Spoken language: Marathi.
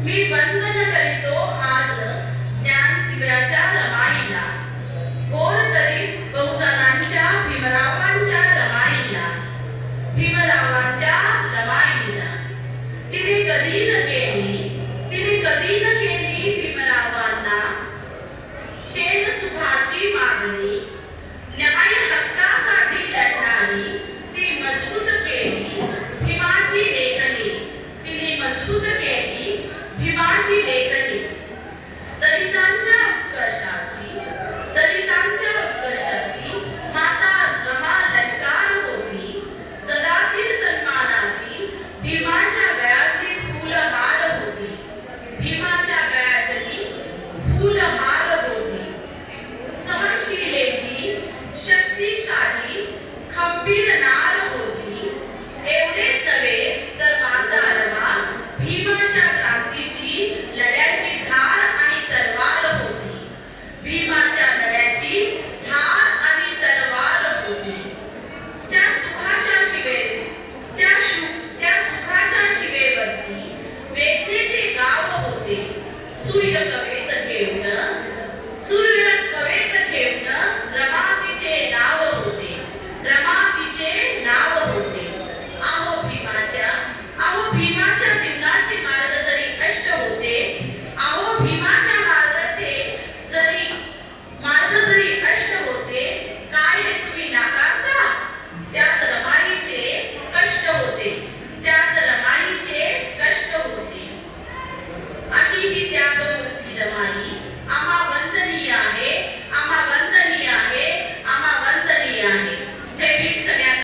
मी वंदन करीतो आज ज्ञान दिव्याच्या रमाईला, गोर गरीब बहुजनांच्या भीमरावांच्या रमाईला, भीमरावांच्या रमाईला. तिने कधी न केली भीमरावांना चैन सुखाची मागणी. न्याय हक्कासाठी लढणारी ती मजबूत केली भीमाची लेखणी. तिने मजबूत केली भीमाची लेखणी.